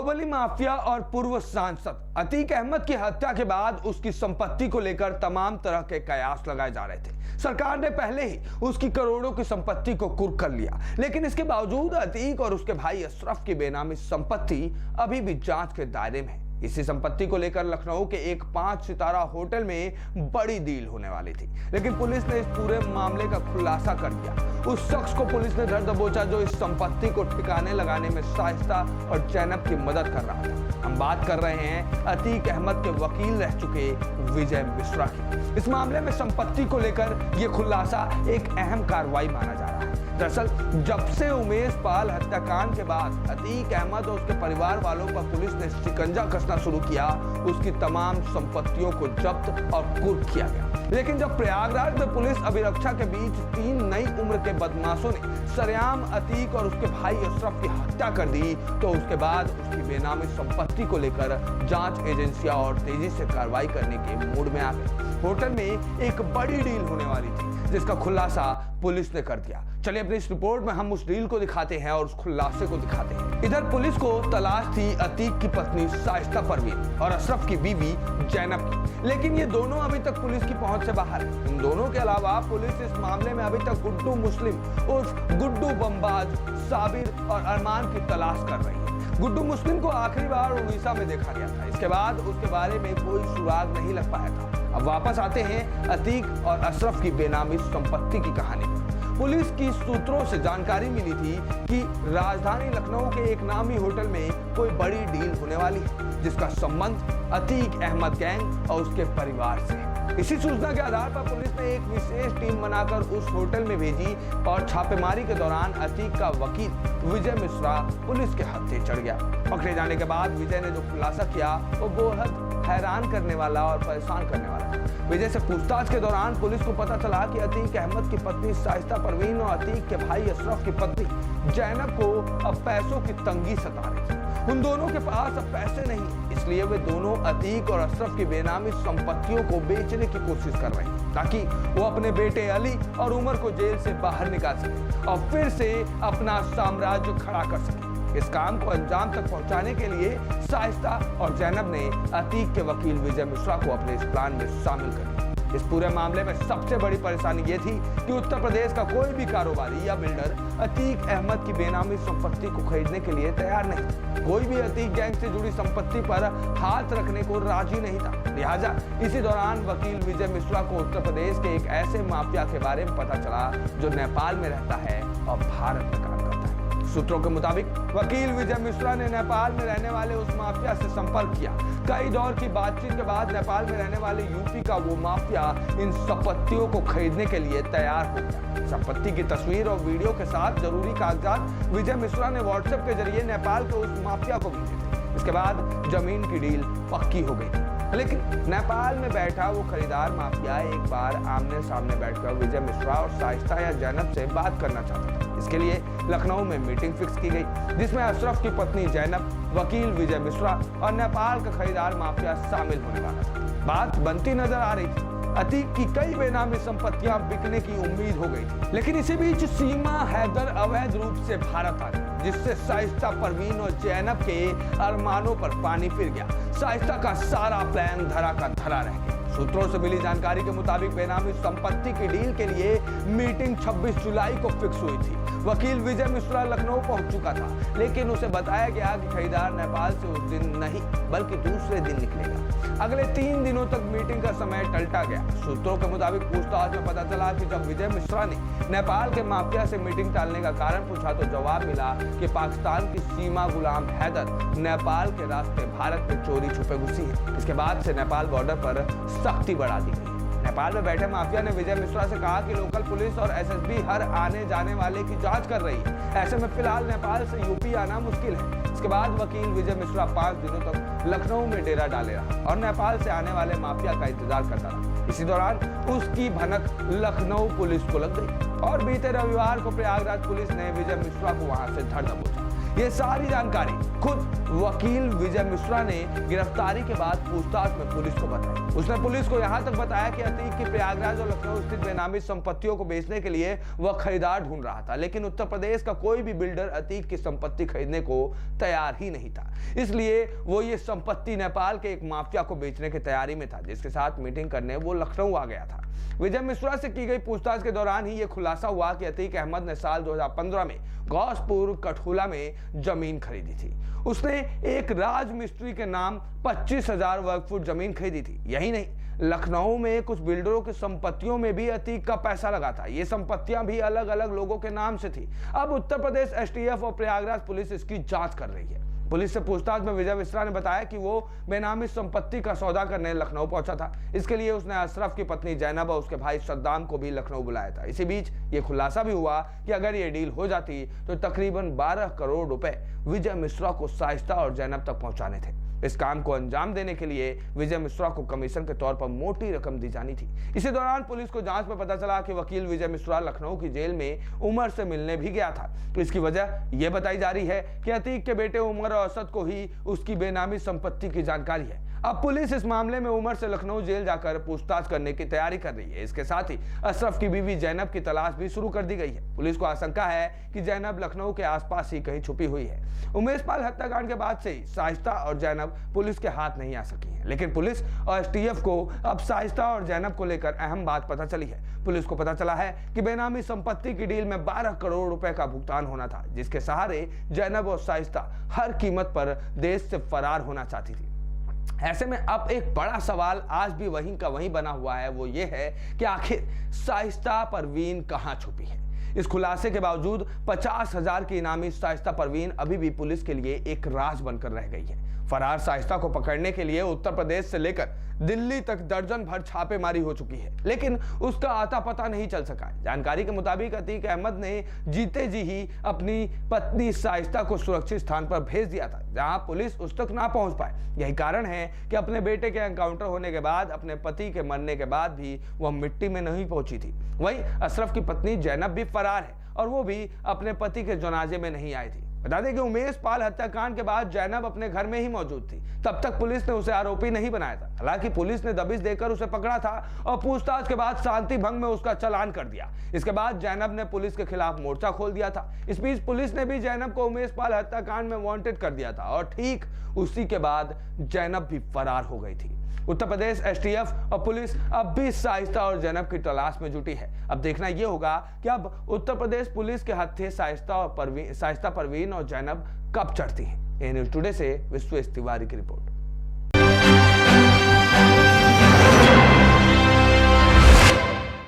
Baahubali mafia और पूर्व सांसद अतीक अहमद की हत्या के बाद उसकी संपत्ति को लेकर तमाम तरह के कयास लगाए जा रहे थे। सरकार ने पहले ही उसकी करोड़ों की संपत्ति को कुर्क कर लिया, लेकिन इसके बावजूद अतीक और उसके भाई अशरफ की बेनामी संपत्ति अभी भी जांच के दायरे में है। इसी संपत्ति को लेकर लखनऊ के एक 5 सितारा होटल में बड़ी डील होने वाली थी, लेकिन पुलिस ने इस पूरे मामले का खुलासा कर दिया। उस शख्स को पुलिस ने धर दबोचा जो इस संपत्ति को ठिकाने लगाने में शाइस्ता और जैनब की मदद कर रहा था। हम बात कर रहे हैं अतीक अहमद के वकील रह चुके विजय मिश्रा की। इस मामले में संपत्ति को लेकर यह खुलासा एक अहम कार्रवाई माना जा रहा है। दरअसल जब से उमेश पाल हत्याकांड के बाद अतीक अहमद और उसके परिवार वालों पर पुलिस ने शिकंजा कसना शुरू किया, उसकी तमाम संपत्तियों को जब्त और कुर्क किया गया। लेकिन जब प्रयागराज में पुलिस अभिरक्षा के बीच 3 नई उम्र के बदमाशों ने सरेआम अतीक और उसके भाई अशरफ की हत्या कर दी, तो उसके बाद उसकी बेनामी संपत्ति को लेकर जांच एजेंसियां और तेजी से कार्रवाई करने के मूड में आ गई। होटल में एक बड़ी डील होने वाली थी, जिसका खुलासा पुलिस ने कर दिया। चलिए अपनी इस रिपोर्ट में हम उस डील को दिखाते हैं और उस खुलासे को दिखाते हैं। इधर पुलिस को तलाश थी अतीक की पत्नी शाइस्ता परवीन और अशरफ की बीवी जैनब की, लेकिन ये दोनों अभी तक पुलिस की पहुंच से बाहर है। इन दोनों के अलावा पुलिस इस मामले में अभी तक गुड्डू मुस्लिम उर्फ गुड्डू बमबाज, साबिर और अरमान की तलाश कर रही है। गुड्डू मुस्लिम को आखिरी बार उड़ीसा में देखा गया था। इसके बाद उसके बारे में कोई सुराग नहीं लग पाया था। अब वापस आते हैं अतीक और अशरफ की बेनामी संपत्ति की कहानी पर। पुलिस की सूत्रों से जानकारी मिली थी कि राजधानी लखनऊ के एक नामी होटल में कोई बड़ी डील होने वाली है, जिसका संबंध अतीक अहमद गैंग और उसके परिवार से है। इसी सूचना के आधार पर पुलिस ने एक विशेष टीम बनाकर उस होटल में भेजी और छापेमारी के दौरान अतीक का वकील विजय मिश्रा पुलिस के हत्थे चढ़ गया। पकड़े जाने के बाद विजय ने जो खुलासा किया वो बेहद हैरान करने वाला और परेशान करने वाला था। विजय से पूछताछ के दौरान पुलिस को पता चला कि अतीक अहमद की पत्नी शाइस्ता परवीन और अतीक के भाई अशरफ की पत्नी जैनब को अब पैसों की तंगी सता रही थी। उन दोनों के पास अब पैसे नहीं, इसलिए वे दोनों अतीक और अशरफ की बेनामी संपत्तियों को बेचने की कोशिश कर रहे हैं, ताकि वो अपने बेटे अली और उमर को जेल से बाहर निकाल सके और फिर से अपना साम्राज्य खड़ा कर सके। इस काम को अंजाम तक पहुंचाने के लिए शाइस्ता और जैनब ने अतीक के वकील विजय मिश्रा को अपने इस प्लान में शामिल कर लिया। इस पूरे मामले में सबसे बड़ी परेशानी ये थी कि उत्तर प्रदेश का कोई भी कारोबारी या बिल्डर अतीक अहमद की बेनामी संपत्ति को खरीदने के लिए तैयार नहीं था। कोई भी अतीक गैंग से जुड़ी संपत्ति पर हाथ रखने को राजी नहीं था। लिहाजा इसी दौरान वकील विजय मिश्रा को उत्तर प्रदेश के एक ऐसे माफिया के बारे में पता चला जो नेपाल में रहता है और भारत में काम करता है। सूत्रों के मुताबिक वकील विजय मिश्रा ने नेपाल में रहने वाले उस माफिया से संपर्क किया। कई दौर की बातचीत के बाद नेपाल में रहने वाले यूपी का वो माफिया इन संपत्तियों को खरीदने के लिए तैयार हो गया। संपत्ति की तस्वीर और वीडियो के साथ जरूरी कागजात विजय मिश्रा ने व्हाट्सएप के जरिए नेपाल के उस माफिया को भेजे थे। इसके बाद जमीन की डील पक्की हो गई थी, लेकिन नेपाल में बैठा वो खरीदार माफिया एक बार आमने सामने बैठकर विजय मिश्रा और शाइस्ता या जैनब से बात करना चाहता था। इसके लिए लखनऊ में मीटिंग फिक्स की गई, जिसमें अशरफ की पत्नी जैनब, वकील विजय मिश्रा और नेपाल का खरीदार माफिया शामिल होने वाला था। बात बनती नजर आ रही थी। अतीक की कई बेनामी संपत्तियां बिकने की उम्मीद हो गई थी, लेकिन इसी बीच सीमा हैदर अवैध रूप से भारत आ गई, जिससे शाइस्ता परवीन और जैनब के अरमानों पर पानी फिर गया। शाइस्ता का सारा प्लान धरा का धरा रह गया। सूत्रों से मिली जानकारी के मुताबिक बेनामी संपत्ति की डील के लिए मीटिंग 26 जुलाई को फिक्स हुई थी। वकील विजय मिश्रा लखनऊ पहुंच चुका था, लेकिन उसे बताया गया कि खरीदार नेपाल से उस दिन नहीं बल्कि दूसरे दिन निकलेगा। अगले 3 दिनों तक मीटिंग का समय टलता गया। सूत्रों के मुताबिक पूछताछ में पता चला कि जब विजय मिश्रा ने नेपाल के माफिया से मीटिंग टालने का कारण पूछा तो जवाब मिला कि पाकिस्तान की सीमा गुलाम हैदर नेपाल के रास्ते भारत में चोरी छुपे घुसी है। इसके बाद से नेपाल बॉर्डर पर सख्ती बढ़ा दी गई। नेपाल में बैठे माफिया ने विजय मिश्रा से कहा कि लोकल पुलिस और एसएसबी हर आने जाने वाले की जांच कर रही है। ऐसे में फिलहाल नेपाल से यूपी आना मुश्किल है। इसके बाद वकील विजय मिश्रा 5 दिनों तक लखनऊ में डेरा डाले रहा और नेपाल से आने वाले माफिया का इंतजार करता रहा। इसी दौरान उसकी भनक लखनऊ पुलिस को लग गई और बीते रविवार को प्रयागराज पुलिस ने विजय मिश्रा को वहां से धर दबोचा। ये सारी जानकारी खुद वकील विजय मिश्रा ने गिरफ्तारी के बाद पूछताछ में पुलिस को बताई। उसने पुलिस को यहां तक बताया कि अतीक की प्रयागराज और लखनऊ स्थित बेनामी संपत्तियों को बेचने के लिए वह खरीदार ढूंढ रहा था, लेकिन उत्तर प्रदेश का कोई भी बिल्डर अतीक की संपत्ति खरीदने को तैयार ही नहीं था। इसलिए वो ये संपत्ति नेपाल के एक माफिया को बेचने की तैयारी में था, जिसके साथ मीटिंग करने वो लखनऊ आ गया था। विजय मिश्रा से की गई पूछताछ के दौरान ही यह खुलासा हुआ कि अतीक अहमद ने साल 2015 में गौसपुर कठुला में जमीन खरीदी थी। उसने एक राज मिस्त्री के नाम 25,000 वर्ग फुट जमीन खरीदी थी। यही नहीं, लखनऊ में कुछ बिल्डरों की संपत्तियों में भी अतीक का पैसा लगा था। ये संपत्तियां भी अलग अलग लोगों के नाम से थी। अब उत्तर प्रदेश एसटीएफ और प्रयागराज पुलिस इसकी जांच कर रही है। पुलिस से पूछताछ में विजय मिश्रा ने बताया कि वो बेनामी संपत्ति का सौदा करने लखनऊ पहुंचा था। इसके लिए उसने अशरफ की पत्नी जैनब और उसके भाई सद्दाम को भी लखनऊ बुलाया था। इसी बीच ये खुलासा भी हुआ कि अगर ये डील हो जाती तो तकरीबन 12 करोड़ रुपए विजय मिश्रा को शाइस्ता और जैनब तक पहुंचाने थे। इस काम को अंजाम देने के लिए विजय मिश्रा को कमीशन के तौर पर मोटी रकम दी जानी थी। इसी दौरान पुलिस को जांच में पता चला कि वकील विजय मिश्रा लखनऊ की जेल में उमर से मिलने भी गया था। इसकी वजह यह बताई जा रही है कि अतीक के बेटे उमर और असद को ही उसकी बेनामी संपत्ति की जानकारी है। अब पुलिस इस मामले में उमर से लखनऊ जेल जाकर पूछताछ करने की तैयारी कर रही है। इसके साथ ही अशरफ की बीवी जैनब की तलाश भी शुरू कर दी गई है। पुलिस को आशंका है कि जैनब लखनऊ के आसपास ही कहीं छुपी हुई है। उमेश पाल हत्याकांड के बाद से ही शाइस्ता और जैनब पुलिस के हाथ नहीं आ सकी है, लेकिन पुलिस और एसटीएफ को अब शाइस्ता और जैनब को लेकर अहम बात पता चली है। पुलिस को पता चला है कि बेनामी संपत्ति की डील में 12 करोड़ रुपए का भुगतान होना था, जिसके सहारे जैनब और शाइस्ता हर कीमत पर देश से फरार होना चाहती थी। ऐसे में अब एक बड़ा सवाल आज भी वहीं का वहीं बना हुआ है, वो ये है कि आखिर शाइस्ता परवीन कहां छुपी है। इस खुलासे के बावजूद 50,000 की इनामी शाइस्ता परवीन अभी भी पुलिस के लिए एक राज बनकर रह गई है। फरार शाइस्ता को पकड़ने के लिए उत्तर प्रदेश से लेकर दिल्ली तक दर्जन भर छापेमारी हो चुकी है, लेकिन उसका आता पता नहीं चल सका है। जानकारी के मुताबिक अतीक अहमद ने जीते जी ही अपनी पत्नी शाइस्ता को सुरक्षित स्थान पर भेज दिया था, जहां पुलिस उस तक ना पहुंच पाए। यही कारण है कि अपने बेटे के एनकाउंटर होने के बाद, अपने पति के मरने के बाद भी वह मिट्टी में नहीं पहुंची थी। वहीं अशरफ की पत्नी जैनब भी फरार है और वो भी अपने पति के जनाजे में नहीं आई थी। बता दें कि उमेश पाल हत्याकांड के बाद जैनब अपने घर में ही मौजूद थी। तब तक पुलिस ने उसे आरोपी नहीं बनाया था। हालांकि पुलिस ने दबिश देकर उसे पकड़ा था और पूछताछ के बाद शांति भंग में उसका चालान कर दिया। इसके बाद जैनब ने पुलिस के खिलाफ मोर्चा खोल दिया था। इस बीच पुलिस ने भी जैनब को उमेश पाल हत्याकांड में वांटेड कर दिया था और ठीक उसी के बाद जैनब भी फरार हो गई थी। उत्तर प्रदेश एसटीएफ और पुलिस अब भी शाइस्ता और जैनब की तलाश में जुटी है। अब देखना यह होगा कि अब उत्तर प्रदेश पुलिस के हत्थे शाइस्ता परवीन और जैनब कब चढ़ती हैं। ए न्यूज़ टुडे से विश्वेश तिवारी की रिपोर्ट।